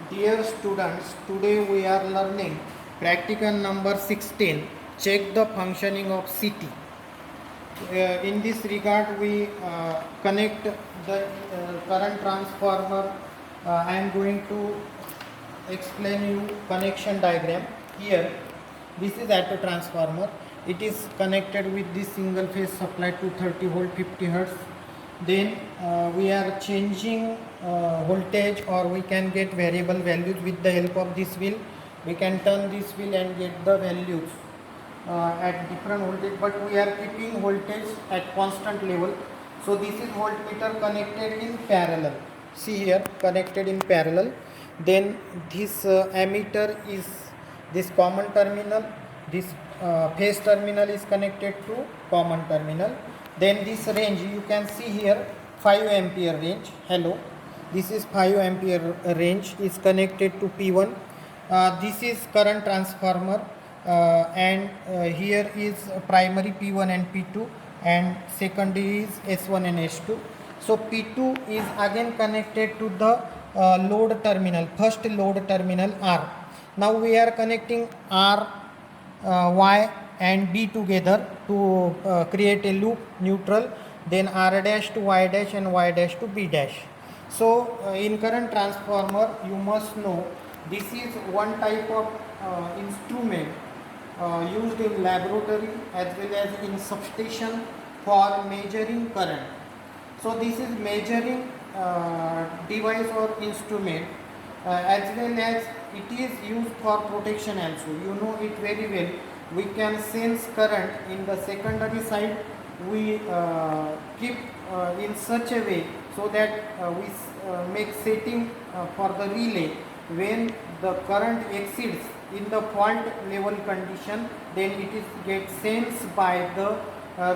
Dear students, today we are learning practical number 16. Check the functioning of CT. In this regard, we connect the current transformer. I am going to explain you connection diagram. Here, this is auto transformer. It is connected with this single phase supply to 30 volt 50 hertz. Then we are changing voltage, or we can get variable values with the help of this wheel. We can turn this wheel and get the values at different voltage, but we are keeping voltage at constant level. So this is voltmeter connected in parallel. See here, connected in parallel. Then this ammeter is this common terminal. This phase terminal is connected to common terminal. Then this range, you can see here 5 ampere range. Hello, this is 5 ampere range is connected to P1. This is current transformer, and here is primary P1 and P2, and secondary is S1 and S2. So P2 is again connected to the load terminal, first load terminal R. Now we are connecting R, Y and B together to create a loop neutral, then R dash to Y dash and Y dash to B dash. So in current transformer, you must know this is one type of instrument used in laboratory as well as in substation for measuring current. So this is measuring device or instrument, as well as it is used for protection also. You know it very well. We can sense current in the secondary side. We keep in such a way so that we make setting for the relay. When the current exceeds in the fault level condition, then it is get sensed by the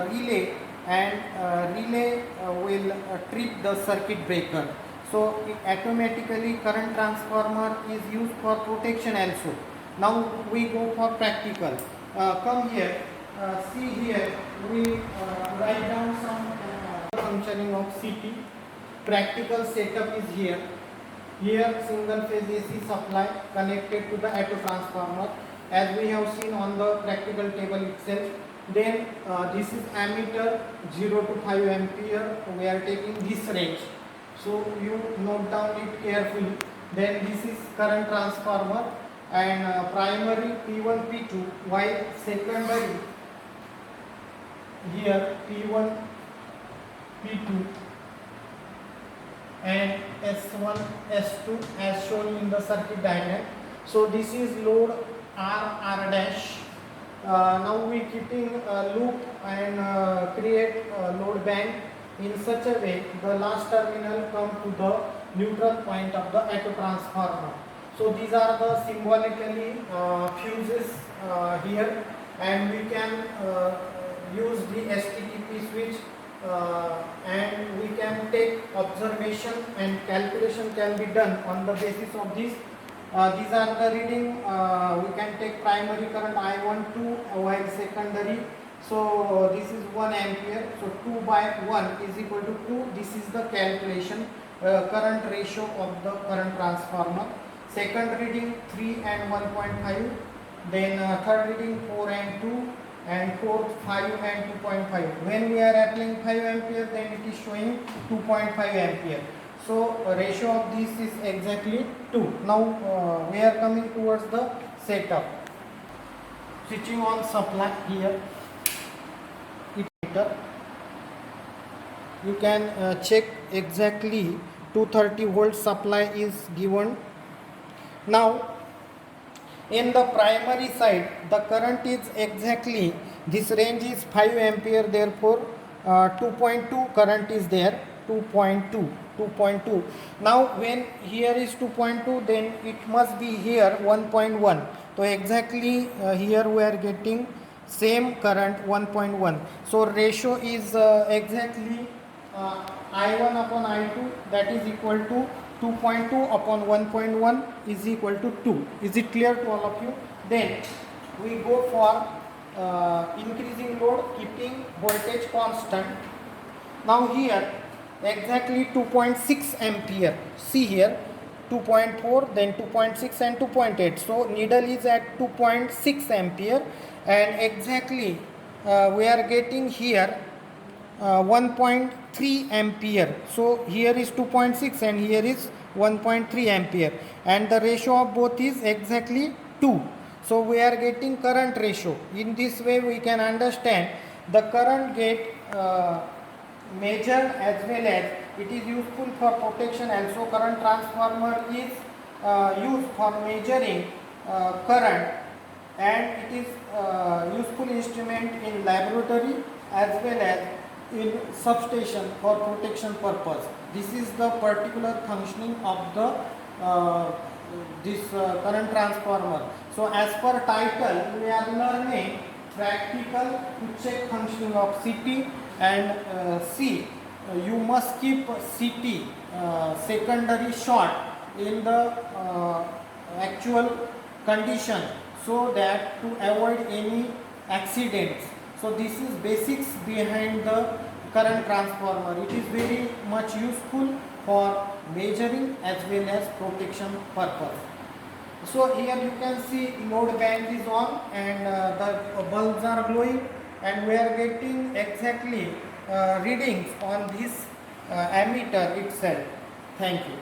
relay, and relay will trip the circuit breaker. So automatically current transformer is used for protection also. Now we go for practical. Come here, see here, we write down some functioning of CT. Practical setup is here. Here single phase AC supply connected to the auto transformer, as we have seen on the practical table itself. Then this is ammeter 0 to 5 ampere. We are taking this range, so you note down it carefully. Then this is current transformer, and primary P1 P2, while secondary here P1 P2 and S1 S2 as shown in the circuit diagram. So this is load R dash. Now we keeping a loop and create a load bank in such a way the last terminal come to the neutral point of the auto transformer. So these are the symbolically fuses here, and we can use the STTP switch, and we can take observation, and calculation can be done on the basis of this. These are the reading. We can take primary current I12 while secondary. So this is 1 ampere. So 2 by 1 is equal to 2. This is the calculation current ratio of the current transformer. Second reading 3 and 1.5. Then third reading 4 and 2. And fourth 5 and 2.5. When we are applying 5 ampere, then it is showing 2.5 ampere. So ratio of this is exactly 2. Now we are coming towards the setup. Switching on supply here. You can check exactly 230 volt supply is given. Now in the primary side, the current is exactly, this range is 5 ampere, therefore 2.2 current is there, 2.2. Now when here is 2.2, then it must be here 1.1. So exactly here we are getting same current 1.1. So ratio is exactly I1 upon I2, that is equal to 2.2 upon 1.1 is equal to 2. Is it clear to all of you? Then we go for increasing load, keeping voltage constant. Now here exactly 2.6 ampere. See here 2.4, then 2.6 and 2.8. So needle is at 2.6 ampere, and exactly we are getting here 1.3 ampere. So here is 2.6 and here is 1.3 ampere, and the ratio of both is exactly 2. So we are getting current ratio. In this way we can understand the current get measured, as well as it is useful for protection. Also current transformer is used for measuring current, and it is useful instrument in laboratory as well as in substation for protection purpose. This is the particular functioning of the current transformer. So as per title, we are learning practical to check functioning of CT, and C. You must keep CT secondary short in the actual condition, so that to avoid any accidents. So this is basics behind the current transformer. It is very much useful for measuring as well as protection purpose. So here you can see load band is on, and the bulbs are glowing, and we are getting exactly readings on this ammeter itself. Thank you.